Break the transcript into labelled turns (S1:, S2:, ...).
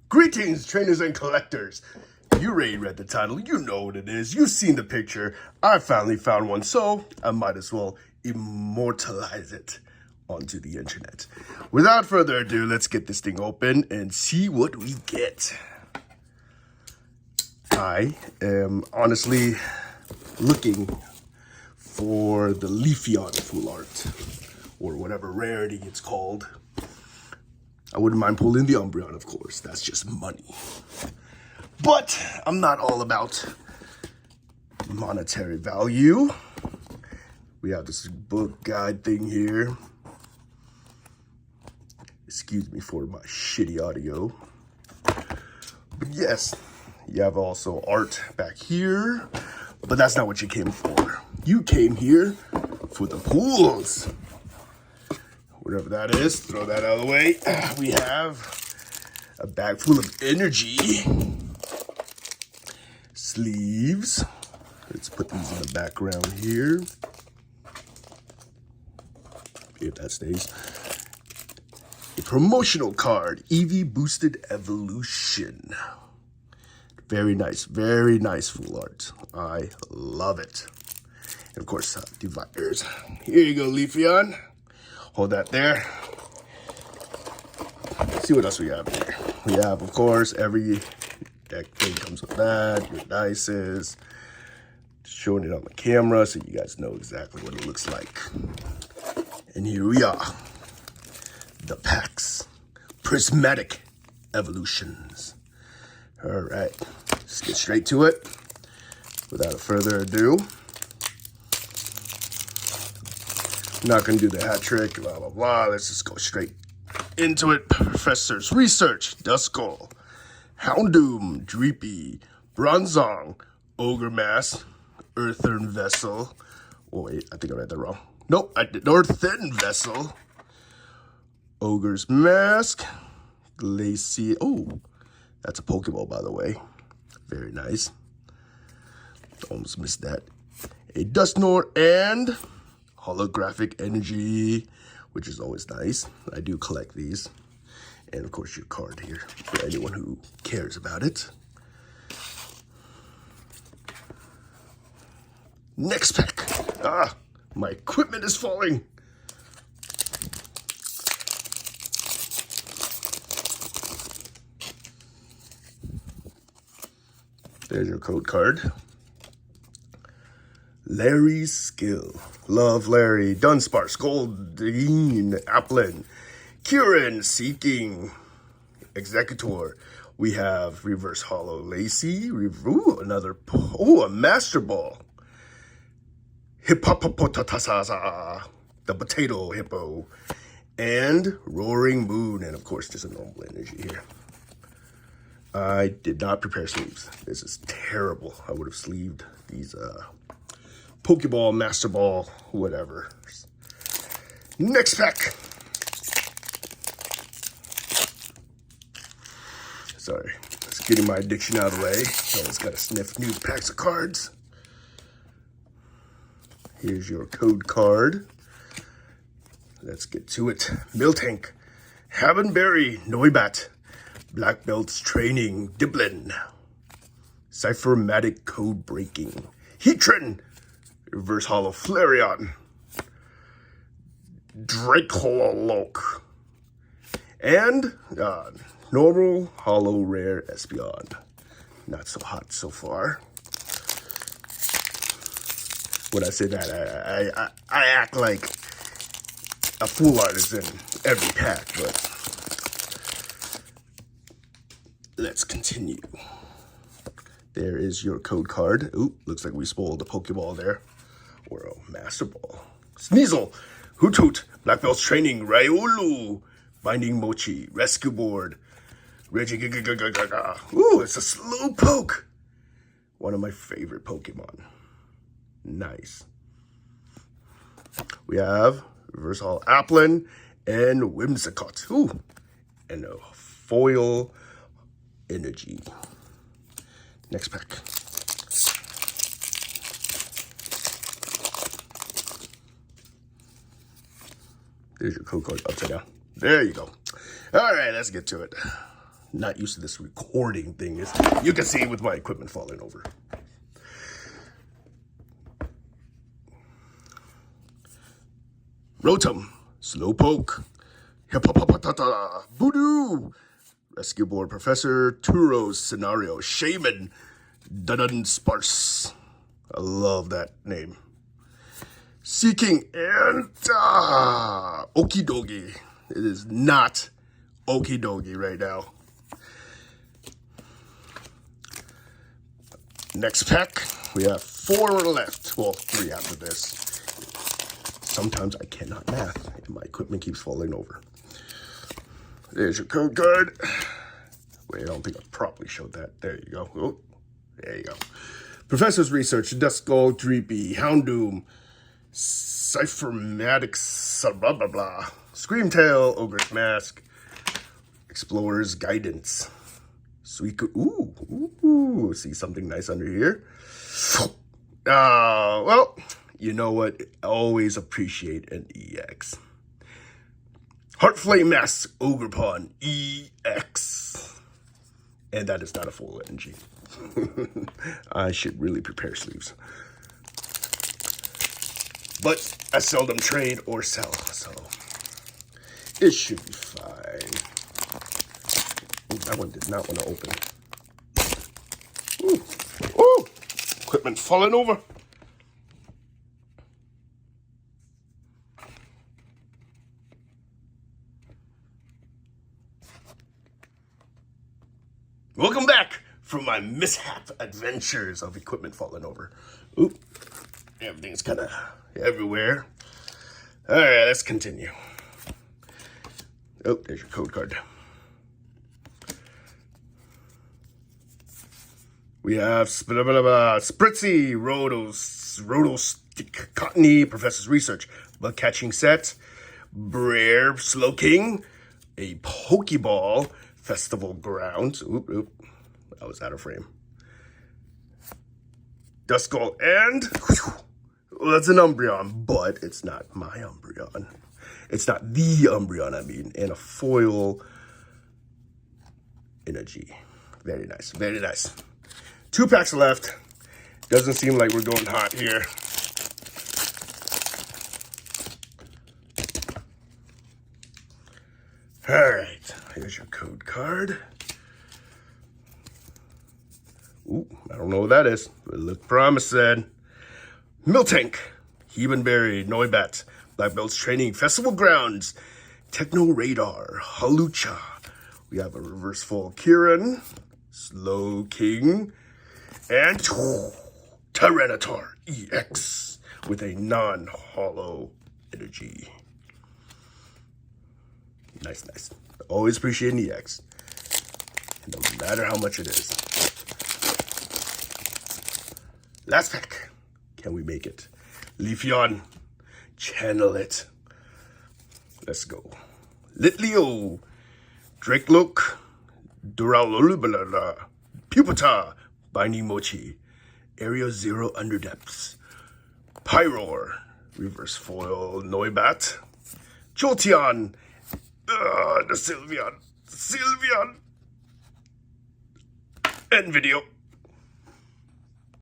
S1: Greetings, trainers and collectors. You already read the title, you know what it is, you've seen the picture. I finally found one, so I might as well immortalize it onto the internet. Without further ado, let's get this thing open and see what we get. I am honestly looking for the Leafeon full art, or whatever rarity it's called. I wouldn't mind pulling the Umbreon, of course. That's just money. But I'm not all about monetary value. We have this book guide thing here. Excuse me for my shitty audio. But yes, you have also art back here. But that's not what you came for. You came here for the pools. Whatever that is, throw that out of the way. We have a bag full of energy. Sleeves. Let's put these in the background here. If that stays. A promotional card, Eevee Boosted Evolution. Very nice full art. I love it. And of course, dividers. Here you go, Leafeon. Hold that there. Let's see what else we have here. We have, of course, every deck thing comes with that. Your dices. Showing it on the camera so you guys know exactly what it looks like. And here we are. The packs. Prismatic Evolutions. All right. Let's get straight to it. Without further ado. I'm not going to do the hat trick, blah, blah, blah. Let's just go straight into it. Professor's Research, Duskull, Houndoom, Dreepy, Bronzong, Ogre Mask, Earthen Vessel. Oh, wait, I think I read that wrong. Nope, I did. Earthen Vessel, Ogre's Mask, Glacier. Oh, that's a Pokeball, by the way. Very nice. Almost missed that. A Dusknoir and holographic energy, which is always nice. I do collect these. And of course your card here for anyone who cares about it. Next pack. Ah, my equipment is falling. There's your code card. Larry's Skill. Love Larry. Dunsparce, Goldeen, Applin, Kieran, Seeking, Executor. We have Reverse Hollow Lacey. Ooh, another. Oh, a Master Ball. Hippopotasaza. The Potato Hippo. And Roaring Moon. And of course, there's a normal energy here. I did not prepare sleeves. This is terrible. I would have sleeved these Pokeball, Master Ball, whatever. Next pack. Sorry, just getting my addiction out of the way. Always gotta sniff new packs of cards. Here's your code card. Let's get to it. Miltank, Havenberry, Noibat, Black Belt's Training, Diblin, Cyphermatic Code Breaking, Heatran, Reverse Hollow Flareon, Dracoloke, and normal Hollow Rare Espeon. Not so hot so far. When I say that, I act like a full art is in every pack, but let's continue. There is your code card. Ooh, looks like we spoiled the Pokeball there. Or a Master Ball. Sneasel, Hoot Hoot, Black Belt's Training, Riolu, Binding Mochi, Rescue Board, Regigigaga. Ooh, it's a Slowpoke. One of my favorite Pokemon. Nice. We have Reverse Hall Applin and Whimsicott. Ooh, and a foil energy. Next pack. There's your code card upside down. There you go. All right, let's get to it. not used to this recording thing, as you can see with my equipment falling over. Rotom, Slowpoke, Hippopotata, Voodoo, Rescue Board Professor, Turo's Scenario, Shaman, Dudun Sparse. I love that name. Seeking, and Okidogi. It is not Okidogi right now. Next pack, we have 4 left. Well, 3 after this. Sometimes I cannot math, and my equipment keeps falling over. There's your code card. Wait, I don't think I properly showed that. There you go. Oh, there you go. Professor's Research, Duskull, Dreepy, Houndoom, Cyphermatics, blah, blah, blah. Screamtail, Ogre's Mask, Explorer's Guidance. Suicune, ooh, see something nice under here? Well, you know what? I always appreciate an EX. Heartflame Mask, Ogerpon, EX. And that is not a full energy. I should really prepare sleeves. But I seldom trade or sell, so it should be fine. Ooh, that one did not want to open. Ooh, equipment falling over. Welcome back from my mishap adventures of equipment falling over. Ooh, everything's kind of everywhere. All right, let's continue. Oh, there's your code card. We have Spritzy, Rotostick, Cottony, Professor's Research, Bug Catching Set, Brer, Slowking, a Pokeball, Festival Grounds. Oop, I was out of frame. Duskull, and well, that's an Umbreon, but it's not my Umbreon. It's not the Umbreon, I mean, and a foil energy. Very nice, very nice. 2 packs left. Doesn't seem like we're going hot here. All right, here's your code card. Ooh, I don't know what that is. It looked promising. Miltank, Hebenberry, Noibat, Black Belt's Training, Festival Grounds, Techno Radar, Halucha. We have a Reverse Full Kieran, Slowking, and Tyranitar EX with a non-hollow energy. Nice, nice. Always appreciate an EX. No matter how much it is. Last pack. Can we make it? Leafeon. Channel it. Let's go. Litleo. Drakelook. Duralolubala. Pupata. Binding Mochi. Area 0 Underdepths. Pyroar. Reverse Foil Noibat. Jolteon. The Sylveon. And video.